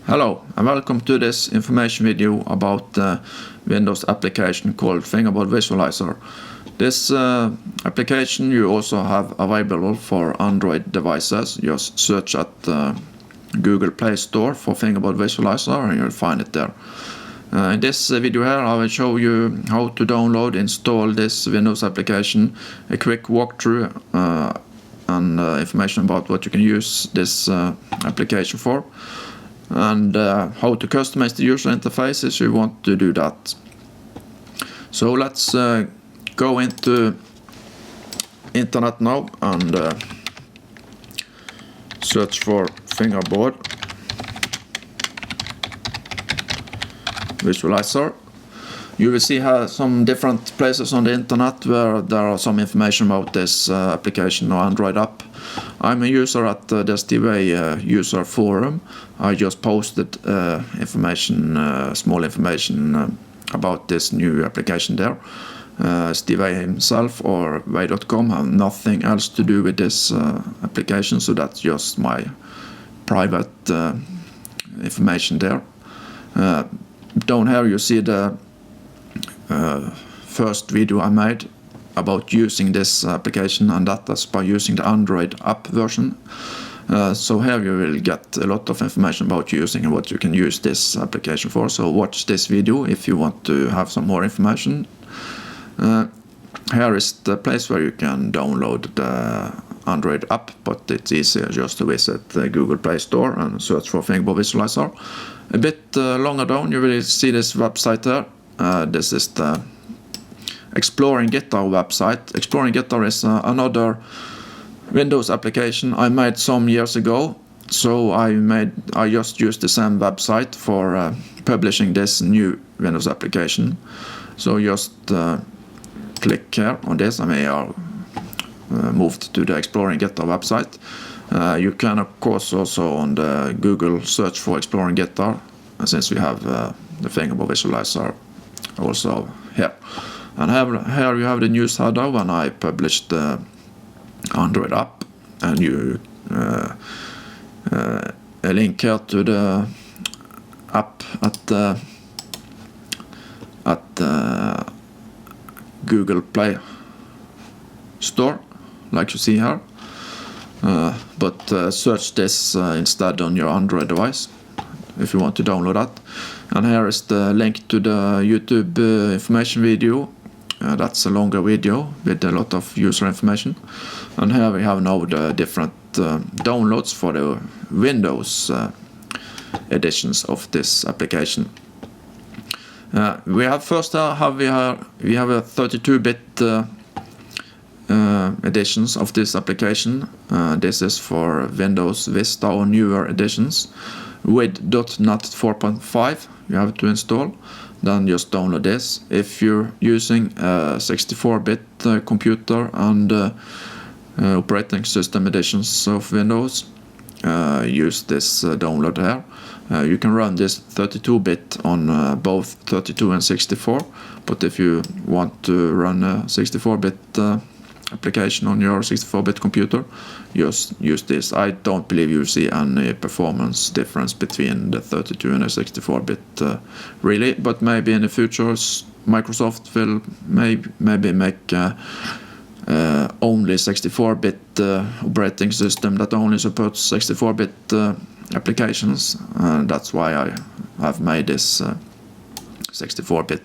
Hello and welcome to this information video about the Windows application called Fingerboard Visualizer. This application you also have available for Android devices. Just search at Google Play Store for Fingerboard Visualizer and you'll find it there. In this video here I will show you how to download, install this Windows application, a quick walkthrough and information about what you can use this application for, and how to customize the user interface if you want to do that. So let's go into internet now and search for Fingerboard Visualizer. You will see some different places on the internet where there are some information about this application or Android app. I'm a user at the SDV user forum. I just posted small information about this new application there. SDV himself or way.com have nothing else to do with this application, so that's just my private information there. Down here you see the first video I made about using this application, and that is by using the Android app version. So here you will get a lot of information about using and what you can use this application for. So watch this video if you want to have some more information. Here is the place where you can download the Android app, but it's easier just to visit the Google Play Store and search for Fingerboard Visualizer. A bit longer down you will see this website there. This is the Exploring Guitar website. Exploring Guitar is another Windows application I made some years ago. So I just used the same website for publishing this new Windows application. So just click here on this and we are moved to the Exploring Guitar website. You can of course also on the Google search for Exploring Guitar, since we have the Fingerboard Visualizer also here. And here you have the news header when I published the Android app, and you a link here to the app at the Google Play Store, like you see here. But search this instead on your Android device if you want to download that. And here is the link to the YouTube information video. That's a longer video with a lot of user information. And here we have now the different downloads for the Windows editions of this application. We have first we have a 32-bit editions of this application. This is for Windows Vista or newer editions with .NET 4.5 you have to install. Then just download this. If you're using a 64-bit computer and operating system editions of Windows, use this download here. You can run this 32-bit on both 32 and 64, but if you want to run a 64-bit application on your 64-bit computer, just use this. I don't believe you'll see any performance difference between the 32 and the 64-bit really, but maybe in the future Microsoft will maybe make only 64-bit operating system that only supports 64-bit applications. That's why I have made this 64-bit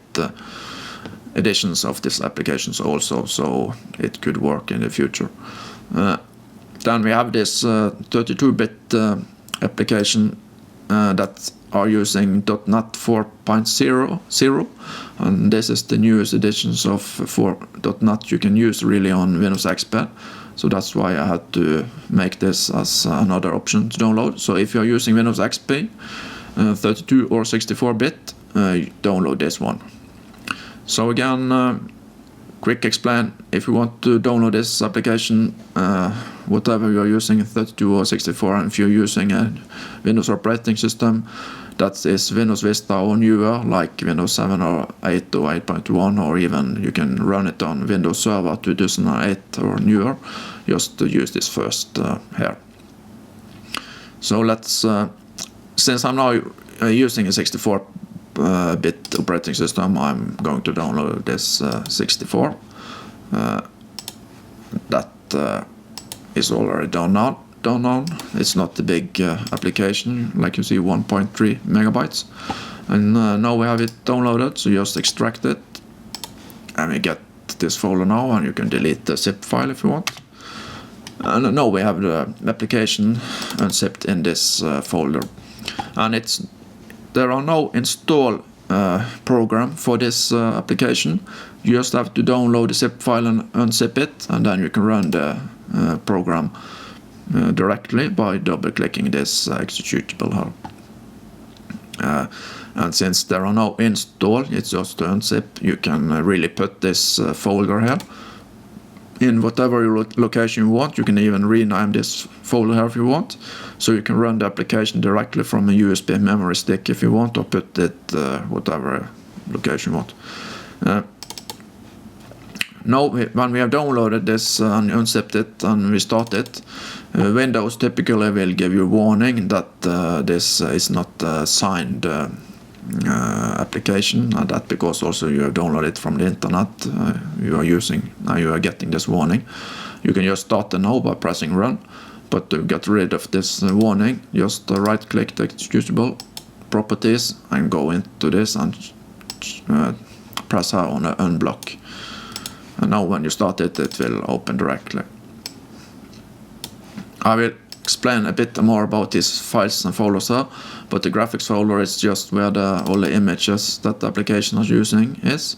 editions of these applications also, so it could work in the future. Then we have this 32-bit application that are using .NET 4.0, and this is the newest editions of .NET you can use really on Windows XP. So that's why I had to make this as another option to download. So if you're using Windows XP 32 or 64-bit, download this one. So again, quick explain, if you want to download this application, whatever you're using, 32 or 64, and if you're using a Windows operating system that is Windows Vista or newer, like Windows 7 or 8 or 8.1, or even you can run it on Windows Server 2008 or newer, just to use this first here. So let's, since I'm now using a 64-bit operating system, I'm going to download this 64. That is already done now. It's not a big application, like you see, 1.3 megabytes. And now we have it downloaded, so just extract it. And we get this folder now, and you can delete the zip file if you want. And now we have the application unzipped in this folder. And there are no install program for this application. You just have to download the zip file and unzip it, and then you can run the program directly by double-clicking this executable here. And since there are no install, it's just to unzip. You can really put this folder here in whatever location you want. You can even rename this folder here if you want. So you can run the application directly from a USB memory stick if you want, or put it whatever location you want. Now, when we have downloaded this and unzipped it and we start it, Windows typically will give you a warning that this is not a signed application, and that because also you have downloaded it from the internet, you are getting this warning. You can just start it now by pressing run, but to get rid of this warning, just right click the executable properties and go into this and press here on the unblock. And now when you start it, it will open directly. I will explain a bit more about these files and folders here, but the graphics folder is just where all the images that the application is using is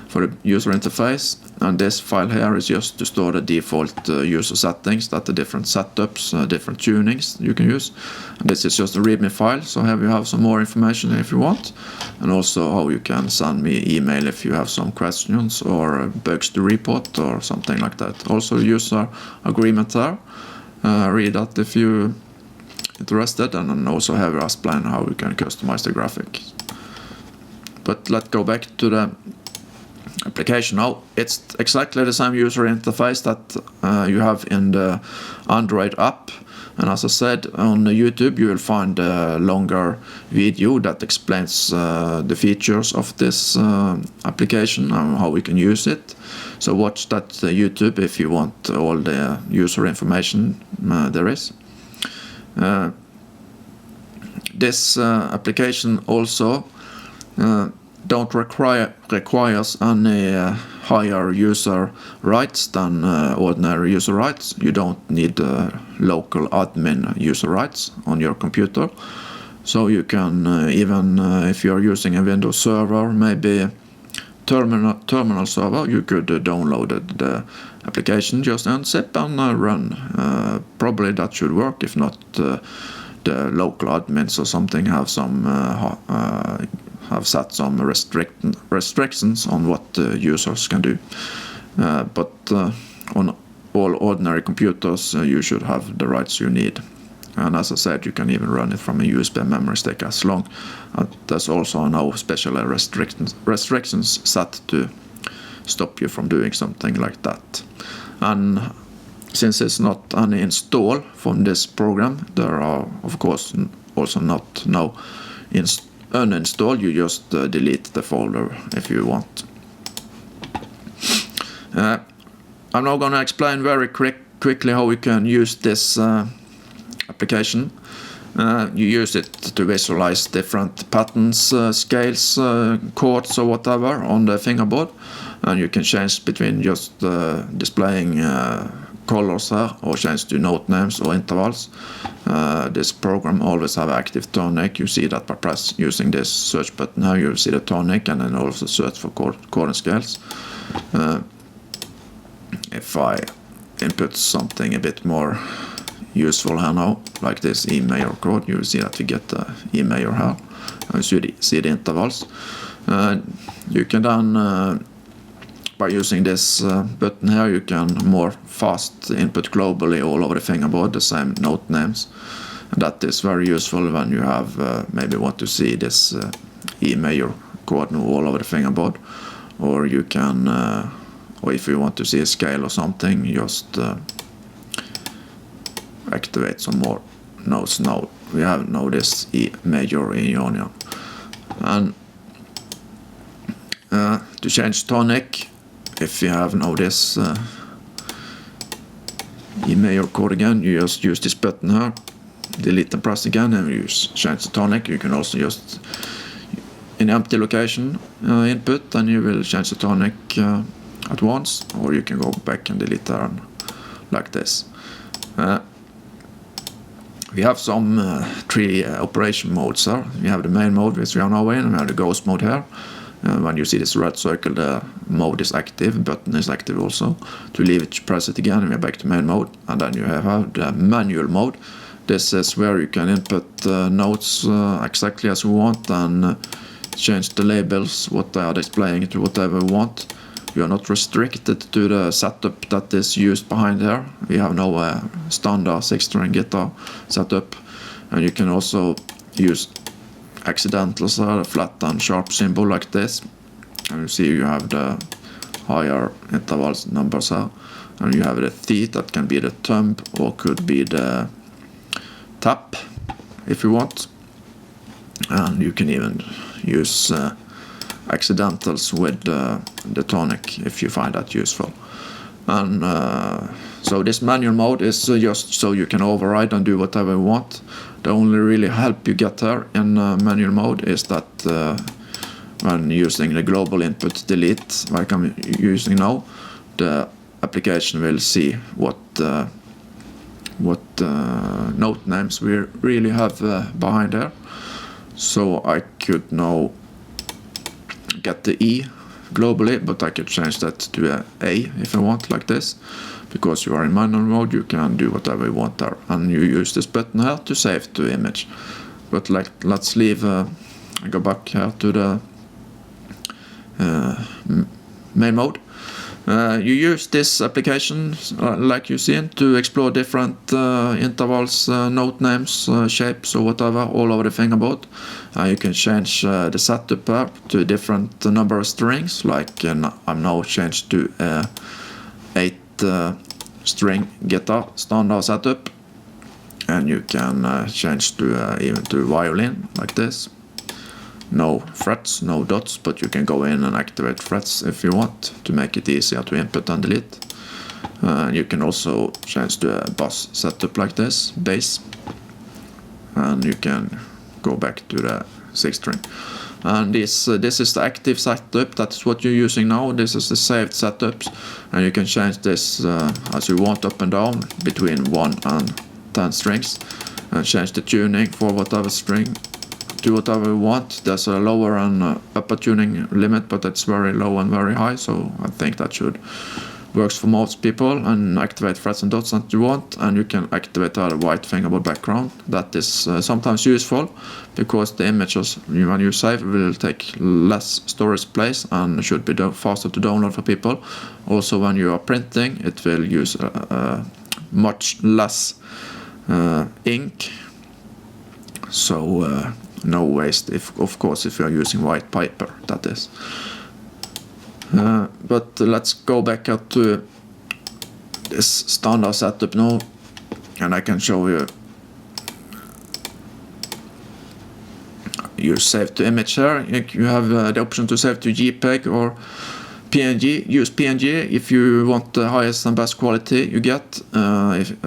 for the user interface, and this file here is just to store the default user settings, that the different setups, different tunings you can use. And this is just a readme file, so here you have some more information if you want, and also how you can send me email if you have some questions or bugs to report or something like that. Also user agreement there. Read that if you're interested, and then also have a plan how you can customize the graphics. But let's go back to the application now. It's exactly the same user interface that you have in the Android app, and as I said, on YouTube you will find a longer video that explains the features of this application and how we can use it. So watch that YouTube if you want all the user information there is. This application also don't requires any higher user rights than ordinary user rights. You don't need local admin user rights on your computer. So you can even if you're using a Windows server, maybe terminal server, you could download the application, just unzip and run. Probably that should work. If not, the local admins or something have set some restrictions on what users can do. But on all ordinary computers, you should have the rights you need. And as I said, you can even run it from a USB memory stick as long. There's also now special restrictions set to stop you from doing something like that. And since it's not any install from this program, there are of course also not now uninstall. You just delete the folder if you want. I'm now going to explain very quickly how we can use this application. You use it to visualize different patterns, scales, chords or whatever on the fingerboard, and you can change between just displaying colors here or change to note names or intervals. This program always have active tonic. You see that by using this search button here, you see the tonic, and then also search for chord and scales. If I input something a bit more useful here now, like this E major chord, you will see that we get the E major here. You see the intervals. You can then, by using this button here, you can more fast input globally all over the fingerboard the same note names. And that is very useful when you have maybe want to see this E major chord all over the fingerboard, or you can, or if you want to see a scale or something, just activate some more notes. Now we have now this E major in union, and to change tonic, if you have now this E major chord again, you just use this button here, delete and press again, and you change the tonic. You can also just in empty location input, and you will change the tonic at once, or you can go back and delete there like this. We have some 3 operation modes here. We have the main mode, which we are now in, and we have the ghost mode here. When you see this red circle, the mode is active, button is active also. To leave it, press it again, and we are back to main mode. And then you have the manual mode. This is where you can input notes exactly as you want, and change the labels, what they are displaying, to whatever you want. You are not restricted to the setup that is used behind here. We have now a standard 6-string guitar setup, and you can also use accidentals, the flat and sharp symbol like this. And you see you have the higher intervals numbers here, and you have the teeth that can be the thumb or could be the tap if you want, and you can even use accidentals with the tonic if you find that useful. And so this manual mode is just so you can override and do whatever you want. The only really help you get here in manual mode is that when using the global input delete, like I'm using now, the application will see what note names we really have behind there. So I could now get the E globally, but I could change that to A if I want, like this. Because you are in manual mode, you can do whatever you want there, and you use this button here to save to image. But let's leave, go back here to the main mode. You use this application, like you've seen, to explore different intervals, note names, shapes or whatever all over the fingerboard. You can change the setup here to a different number of strings, like I'm now changed to 8-string guitar standard setup, and you can change to even to violin like this. No frets, no dots, but you can go in and activate frets if you want to make it easier to input and delete. You can also change to a bass setup like this, bass, and you can go back to the 6-string. And this is the active setup. That's what you're using now. This is the saved setups, and you can change this as you want, up and down between 1 and 10 strings, and change the tuning for whatever string to whatever you want. There's a lower and upper tuning limit, but it's very low and very high, so I think that should works for most people. And activate frets and dots that you want, and you can activate the white fingerboard background. That is sometimes useful because the images when you save will take less storage space and should be faster to download for people. Also, when you are printing, it will use much less ink, so no waste, of course, if you are using white paper, that is. But let's go back up to this standard setup now, and I can show you. You save to image here. You have the option to save to JPEG or PNG, use PNG if you want the highest and best quality you get,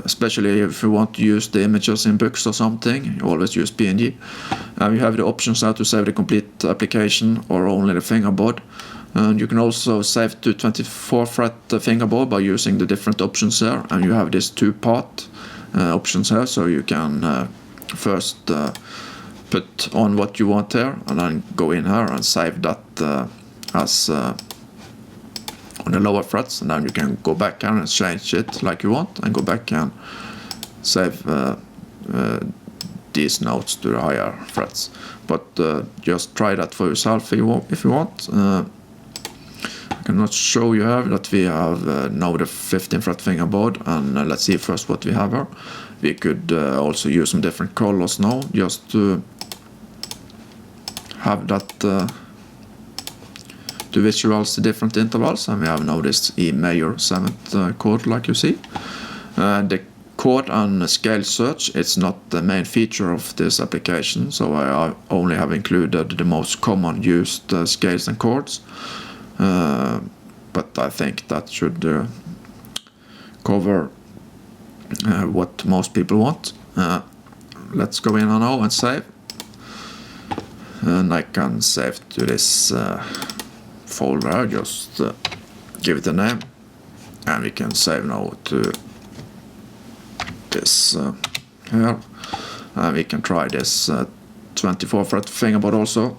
especially if you want to use the images in books or something, you always use PNG. You have the options now to save the complete application or only the fingerboard. And you can also save to 24 fret fingerboard by using the different options here, and you have this 2-part options here, so you can first put on what you want here and then go in here and save that as on the lower frets, and then you can go back and change it like you want and go back and save these notes to the higher frets. But just try that for yourself if you want. I cannot show you here that we have now the 15 fret fingerboard, and let's see first what we have here. We could also use some different colors now just to have that to visualize the different intervals, and we have now this E major 7th chord like you see. The chord and scale search, it's not the main feature of this application, so I only have included the most common used scales and chords, but I think that should cover what most people want. Let's go in now and save, and I can save to this folder, just give it a name, and we can save now to this here, and we can try this 24 fret fingerboard also.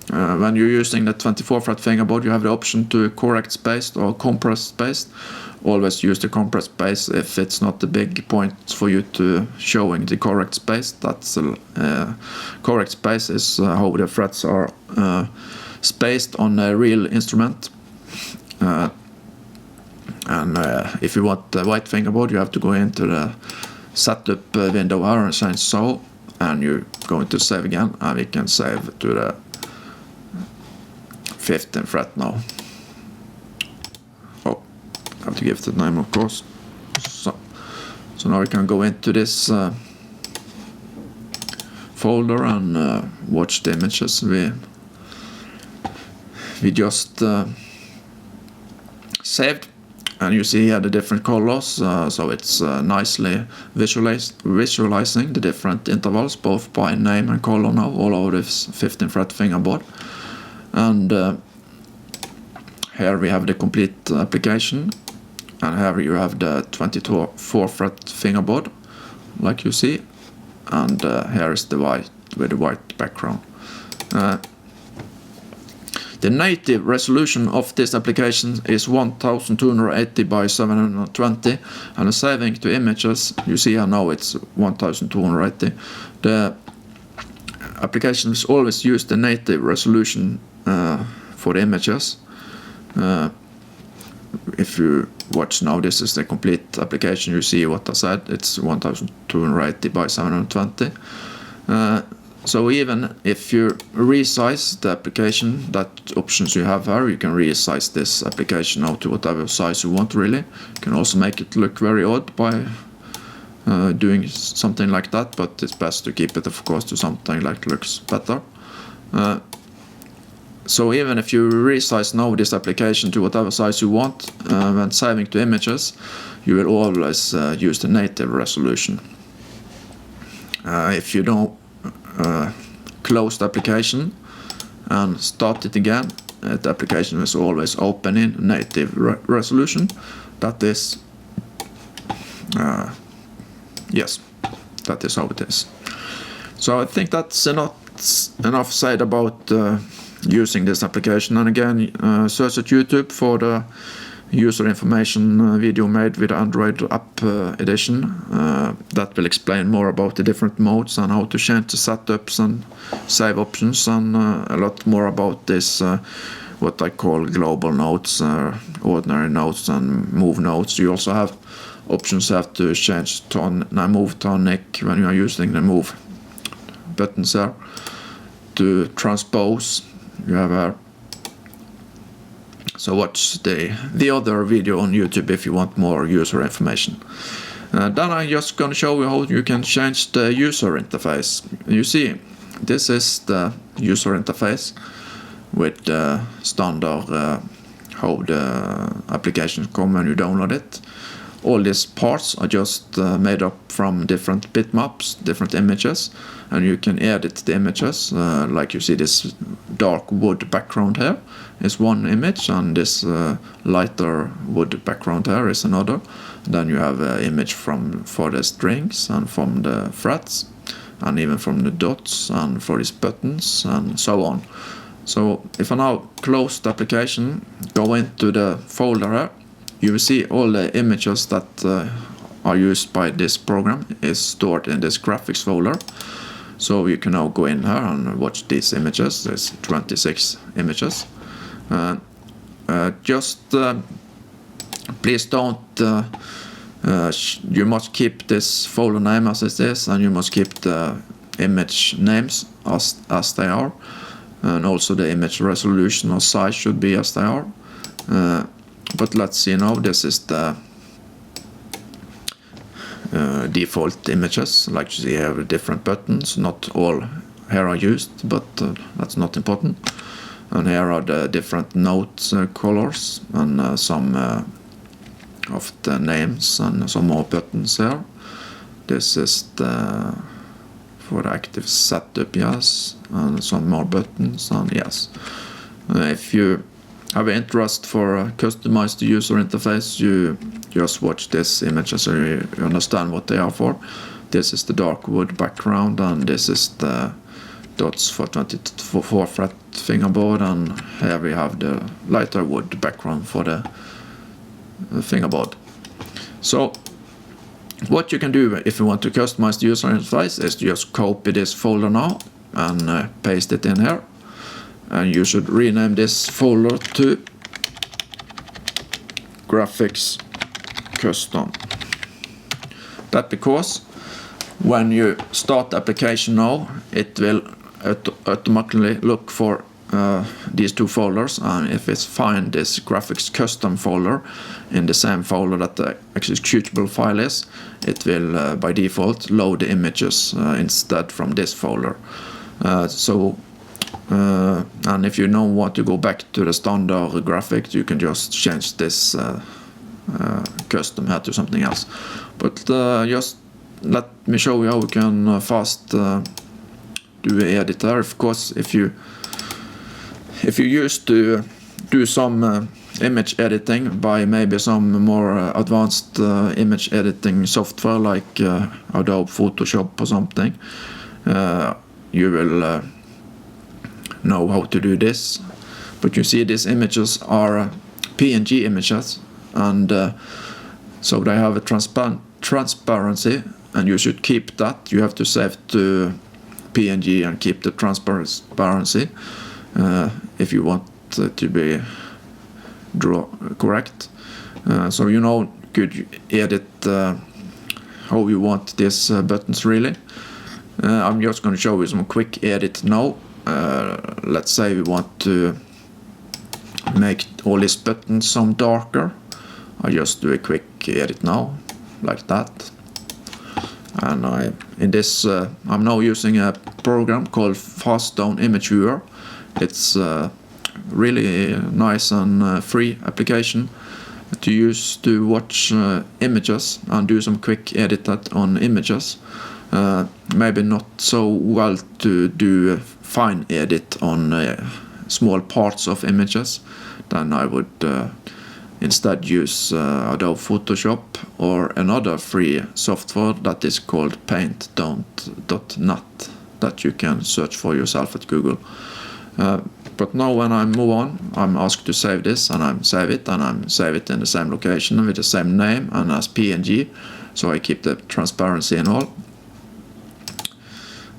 When you're using the 24 fret fingerboard, you have the option to correct spaced or compressed spaced. Always use the compressed space if it's not the big point for you to showing the correct space. That's correct space is how the frets are spaced on a real instrument. And if you want the white fingerboard, you have to go into the setup window here and change so, and you're going to save again, and we can save to the 15th fret now. Oh, I have to give it a name, of course. So now we can go into this folder and watch the images we just saved, and you see here the different colors, so it's nicely visualizing the different intervals both by name and color now all over this 15 fret fingerboard. And here we have the complete application, and here you have the 24 fret fingerboard like you see, and here is the white with the white background. The native resolution of this application is 1280 by 720, and the saving to images, you see here now it's 1280. The application is always use the native resolution for the images. If you watch now, this is the complete application, you see what I said, it's 1280 by 720. So even if you resize the application, that options you have here, you can resize this application out to whatever size you want really. You can also make it look very odd by doing something like that, but it's best to keep it of course to something like looks better. So even if you resize now this application to whatever size you want, when saving to images, you will always use the native resolution. If you don't close the application and start it again, the application is always open in native resolution. That is, yes, that is how it is. So I think that's enough said about using this application. And again, search at YouTube for the user information video made with Android app edition. That will explain more about the different modes and how to change the setups and save options, and a lot more about this what I call global notes, ordinary notes and move notes. You also have options have to change tone, move tonic when you are using the move buttons here. To transpose, you have so watch the other video on YouTube if you want more user information. Then I'm just going to show you how you can change the user interface. You see, this is the user interface. with the standard how the application come when you download it. All these parts are just made up from different bitmaps, different images, and you can edit the images. Like you see this dark wood background here is one image, and this lighter wood background here is another. Then you have an image for the strings and from the frets, and even from the dots and for these buttons and so on. So if I now close the application, go into the folder here, you will see all the images that are used by this program is stored in this graphics folder. So you can now go in here and watch these images. There's 26 images. Please don't, you must keep this folder name as it is, and you must keep the image names as they are. And also the image resolution or size should be as they are. But let's see now, this is the default images. Like you see, have different buttons. Not all here are used, but that's not important. And here are the different note colors and some of the names and some more buttons here. This is the for the active setup, yes, and some more buttons, and yes. If you have interest for customize the user interface, you just watch this images so you understand what they are for. This is the dark wood background, and this is the dots for 24 fret fingerboard, and here we have the lighter wood background for the fingerboard. So what you can do if you want to customize the user interface is to just copy this folder now and paste it in here. And you should rename this folder to Graphics Custom. That because when you start the application now, it will automatically look for these two folders, and if it's find this Graphics Custom folder in the same folder that the executable file is, it will by default load the images instead from this folder. And if you don't want to go back to the standard graphics, you can just change this custom here to something else. But just let me show you how we can fast do an editor. Of course, if you used to do some image editing by maybe some more advanced image editing software like Adobe Photoshop or something, you will know how to do this. But you see, these images are PNG images, and so they have a transparency, and you should keep that. You have to save to PNG and keep the transparency if you want to be correct. So you know, could edit how you want these buttons really. I'm just going to show you some quick edit now. Let's say we want to make all these buttons some darker. I just do a quick edit now, like that. And I'm now using a program called Fast Down Image Viewer. It's really nice and free application to use to watch images and do some quick edit on images. Maybe not so well to do fine edit on small parts of images. Then I would instead use Adobe Photoshop or another free software that is called Paint.net that you can search for yourself at Google. But now when I move on, I'm asked to save this, and I save it in the same location with the same name and as PNG, so I keep the transparency and all.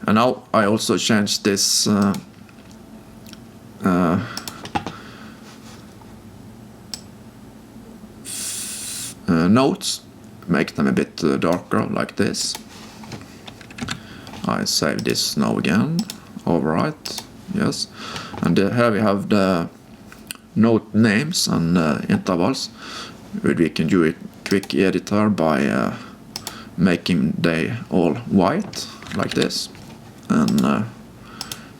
And now I also change this notes, make them a bit darker like this. I save this now again, overwrite, yes. And here we have the note names and intervals. We can do a quick editor by making they all white like this, and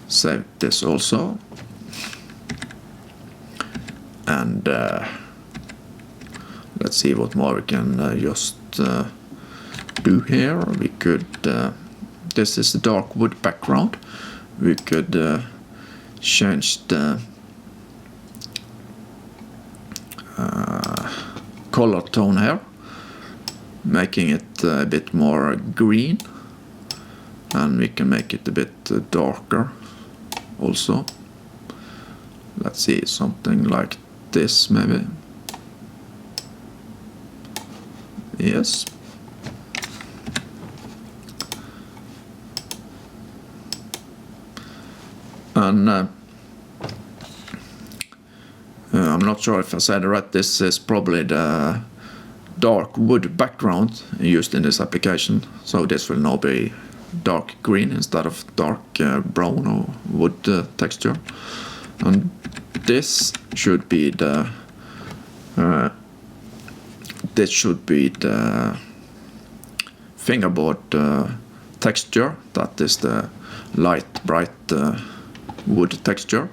save this also. And let's see what more we can just do here. We could, this is the dark wood background. We could change the color tone here, making it a bit more green, and we can make it a bit darker also. Let's see, something like this maybe. Yes. And I'm not sure if I said it right, this is probably the dark wood background used in this application, so this will now be dark green instead of dark brown or wood texture. And this should be the fingerboard texture. That is the light bright wood texture.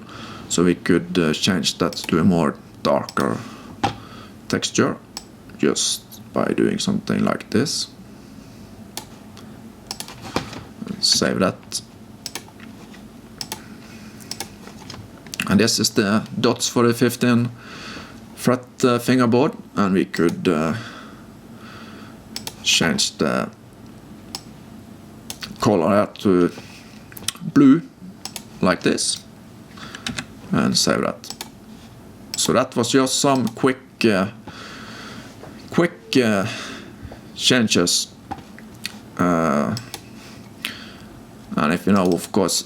So we could change that to a more darker texture just by doing something like this. Save that. And this is the dots for the 15 fret fingerboard, and we could change the color to blue like this and save that. So that was just some quick changes, and if you now of course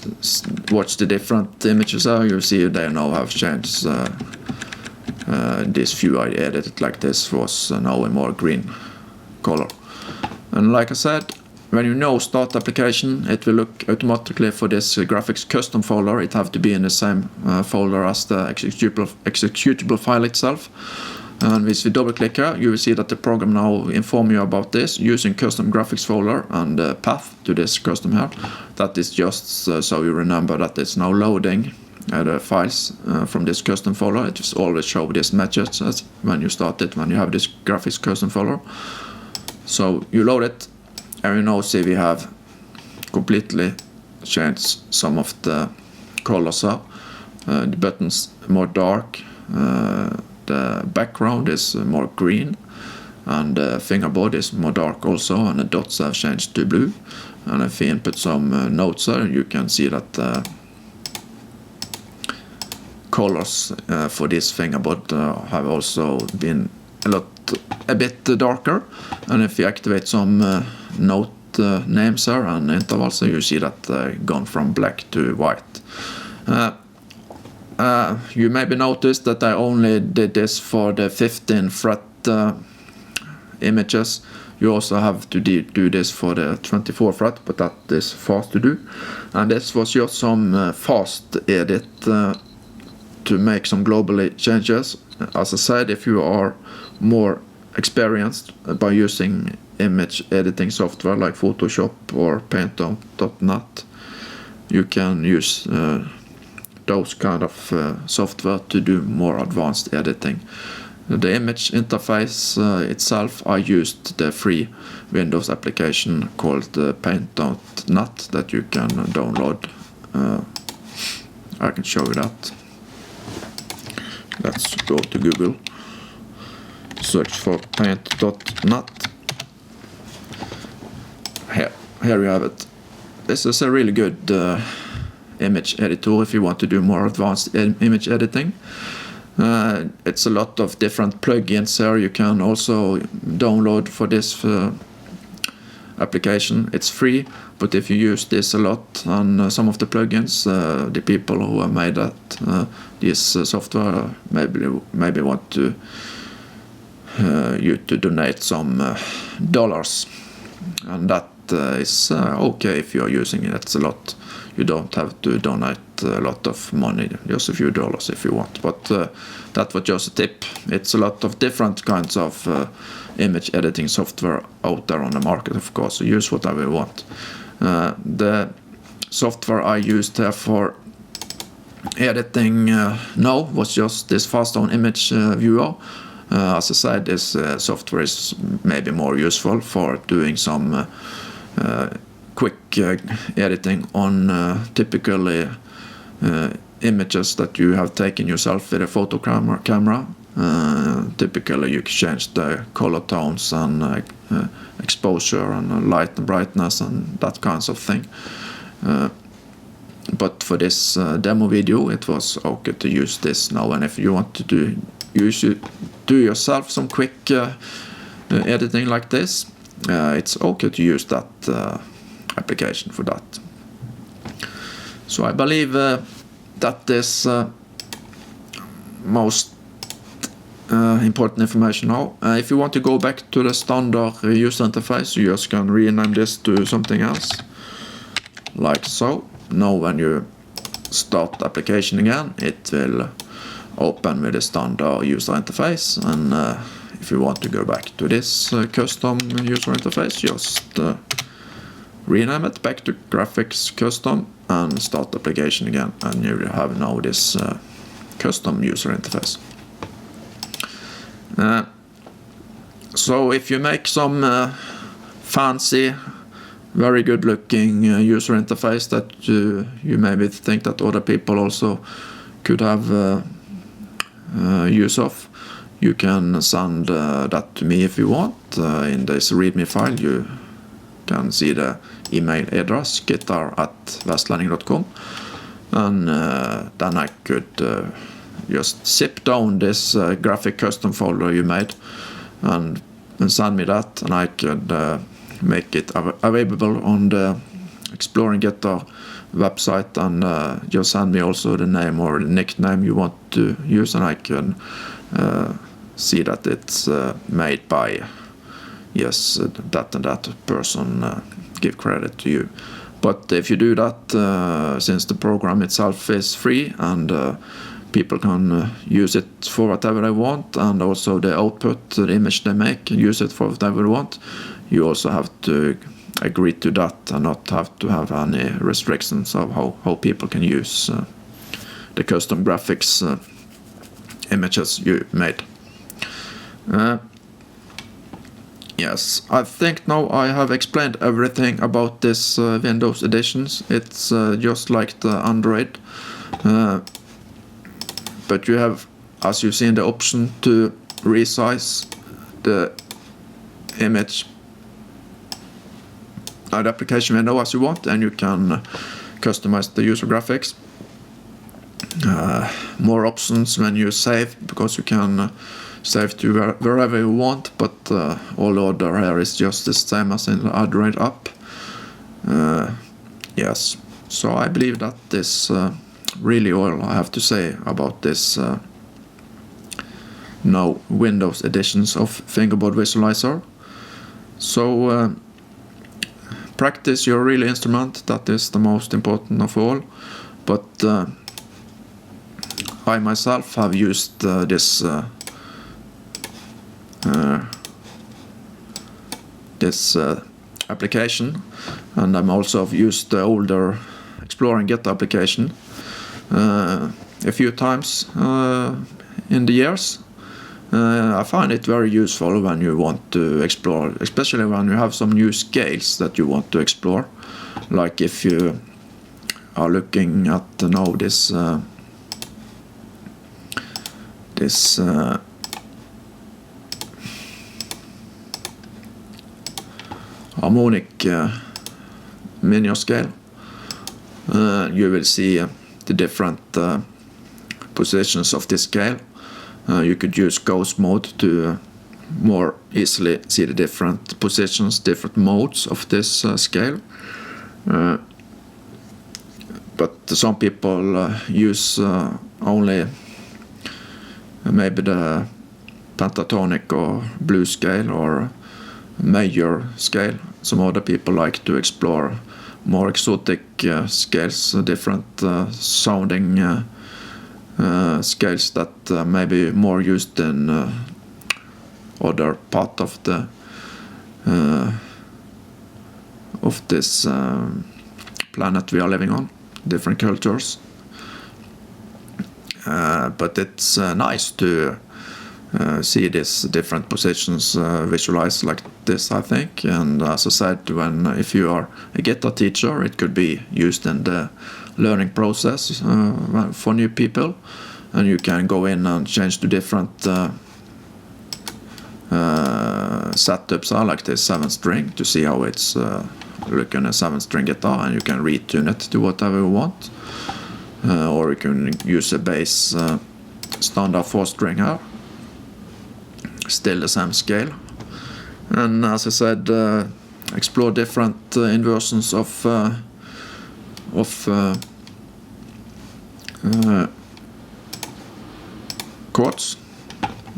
watch the different images here, you see they now have changed. This view I edited like this was now a more green color. And like I said, when you know start application, it will look automatically for this graphics custom folder. It have to be in the same folder as the executable file itself. And if you double click here, you will see that the program now inform you about this using custom graphics folder and the path to this custom here. That is just so you remember that it's now loading the files from this custom folder. It will always show this message when you start it, when you have this graphics custom folder. So you load it, and you now see we have completely changed some of the colors here. The buttons more dark, the background is more green, and the fingerboard is more dark also, and the dots have changed to blue. And if we input some notes there, you can see that the colors for this fingerboard have also been a bit darker. And if you activate some note names here and intervals, you see that gone from black to white. You maybe noticed that I only did this for the 15 fret images. You also have to do this for the 24 fret, but that is fast to do. And this was just some fast edit to make some global changes. As I said, if you are more experienced by using image editing software like Photoshop or Paint.net, you can use those kind of software to do more advanced editing. The image interface itself, I used the free Windows application called Paint.net that you can download. I can show you that. Let's go to Google, search for Paint.net. Here you have it. This is a really good image editor if you want to do more advanced image editing. It's a lot of different plugins here you can also download for this application. It's free, but if you use this a lot on some of the plugins, the people who have made that this software maybe want to you to donate some dollars, and that is okay if you are using it a lot. You don't have to donate a lot of money, just a few dollars if you want. But that was just a tip. It's a lot of different kinds of image editing software out there on the market, of course. So use whatever you want. The software I used here for editing now was just this fast on image viewer. As I said, this software is maybe more useful for doing some quick editing on typically images that you have taken yourself with a photo camera. Typically you can change the color tones and exposure and light and brightness and that kinds of thing. But for this demo video it was okay to use this now, and if you want to do yourself some quick editing like this, it's okay to use that application for that. So I believe that is most important information now. If you want to go back to the standard user interface, you just can rename this to something else, like so. Now when you start the application again, it will open with the standard user interface, and if you want to go back to this custom user interface, just rename it back to graphics custom and start the application again, and you will have now this custom user interface. So if you make some fancy, very good looking user interface that you maybe think that other people also could have use of, you can send that to me if you want. In this readme file you can see the email address guitar@vestlending.com, and then I could just zip down this graphic custom folder you made and send me that, and I could make it available on the Exploring Guitar website, and just send me also the name or the nickname you want to use, and I can see that it's made by that and that person, give credit to you. But if you do that, since the program itself is free and people can use it for whatever they want, and also the output, the image they make, use it for whatever they want, you also have to agree to that and not have to have any restrictions of how people can use the custom graphics images you made. Yes, I think now I have explained everything about this Windows editions. It's just like the Android, but you have, as you see, the option to resize the image, the application window as you want, and you can customize the user graphics. More options when you save, because you can save to wherever you want, but all other here is just the same as in the Android app. Yes, so I believe that is really all I have to say about this now Windows editions of Fingerboard Visualizer. So practice your real instrument, that is the most important of all. But I myself have used this application, and I'm also used the older Exploring Guitar application a few times in the years. I find it very useful when you want to explore, especially when you have some new scales that you want to explore. Like if you are looking at now this harmonic minor scale, you will see the different positions of this scale. You could use ghost mode to more easily see the different positions, different modes of this scale. But some people use only maybe the pentatonic or blues scale or major scale. Some other people like to explore more exotic scales, different sounding scales that may be more used in other part of the of this planet we are living on, different cultures. but it's nice to see these different positions visualized like this, I think. And as I said, if you are a guitar teacher, it could be used in the learning process for new people, and you can go in and change to different setups like this 7th string to see how it's looking on a 7th string guitar, and you can retune it to whatever you want, or you can use a bass standard 4th string here, still the same scale. And as I said, explore different inversions of chords.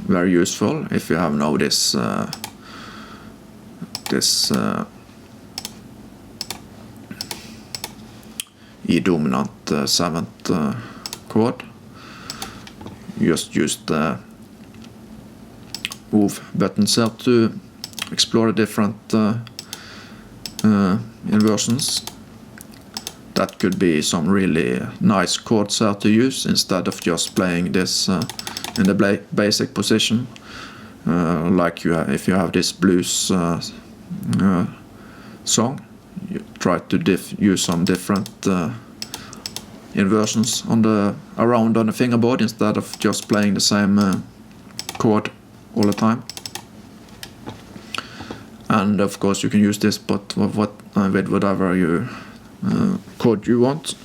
Very useful if you have now this E dominant 7th chord. Just use the move buttons here to explore the different inversions. That could be some really nice chords here to use instead of just playing this in the basic position. Like if you have this blues song, you try to use some different inversions around on the fingerboard instead of just playing the same chord all the time. And of course you can use this but with whatever chord you want.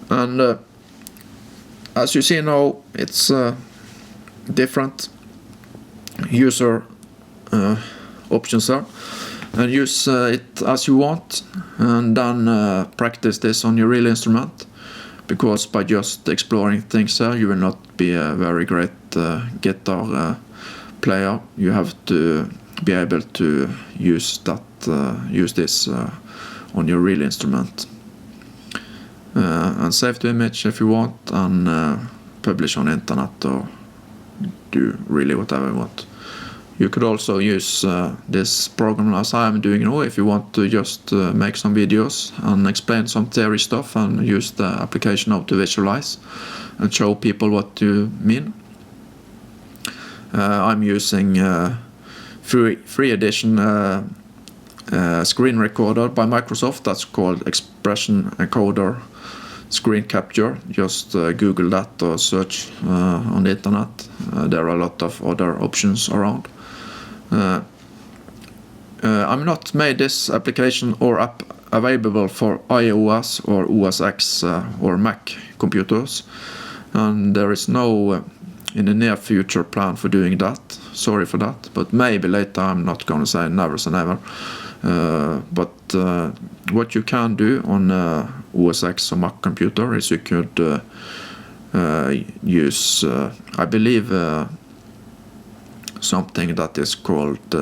And as you see now, it's different user options there, and use it as you want, and then practice this on your real instrument, because by just exploring things here you will not be a very great guitar player. You have to be able to use this on your real instrument, and save the image if you want, and publish on internet, or do really whatever you want. You could also use this program as I am doing now if you want to just make some videos and explain some theory stuff, and use the application how to visualize and show people what you mean. I'm using free edition screen recorder by Microsoft that's called Expression Encoder Screen Capture. Just Google that or search on the internet. There are a lot of other options around. I'm not made this application or app available for iOS or OS X or Mac computers, and there is no in the near future plan for doing that. Sorry for that, but maybe later. I'm not gonna say never say never. But what you can do on OS X or Mac computer is you could use, I believe, something that is called,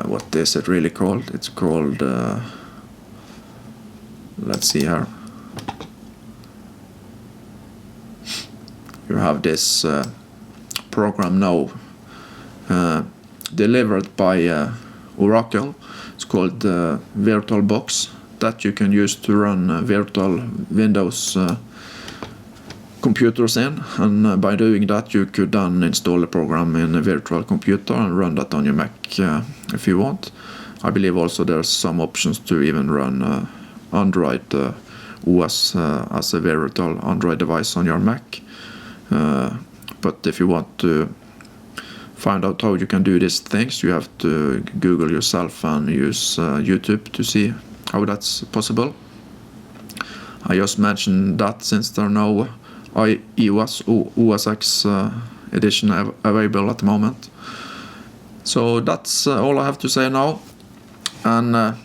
what is it really called? It's called, let's see here. You have this program now delivered by Oracle. It's called VirtualBox, that you can use to run virtual Windows computers in, and by doing that you could then install the program in a virtual computer and run that on your Mac if you want. I believe also there's some options to even run Android OS as a virtual Android device on your Mac. But if you want to find out how you can do these things, you have to Google yourself and use YouTube to see how that's possible. I just mentioned that since there are no iOS or OS X edition available at the moment. So that's all I have to say now. And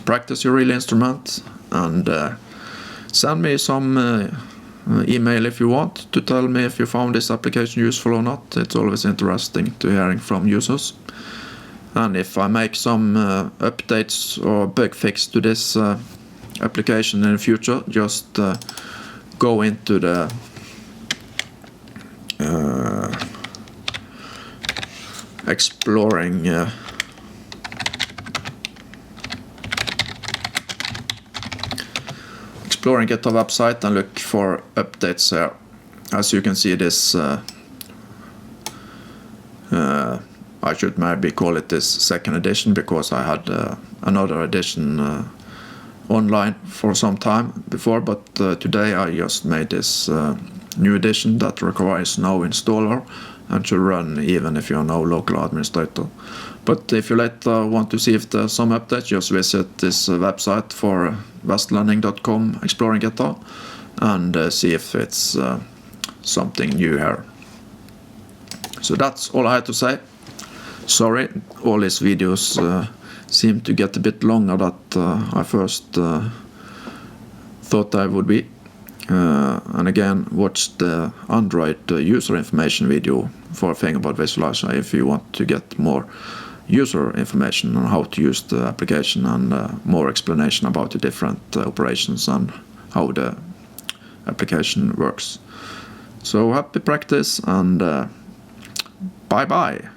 practice your real instrument, and send me some email if you want to tell me if you found this application useful or not. It's always interesting to hearing from users. And if I make some updates or bug fix to this application in the future, just go into the exploring Exploring Guitar website and look for updates here. As you can see, this I should maybe call it this second edition, because I had another edition online for some time before, but today I just made this new edition that requires no installer and should run even if you're no local administrator. But if you later want to see if there's some updates, just visit this website for westlending.com Exploring Guitar and see if it's something new here. So that's all I had to say. Sorry, all these videos seem to get a bit longer than I first thought I would be. And again, watch the Android user information video for Fingerboard Visualizer if you want to get more user information on how to use the application and more explanation about the different operations and how the application works. So happy practice and bye bye.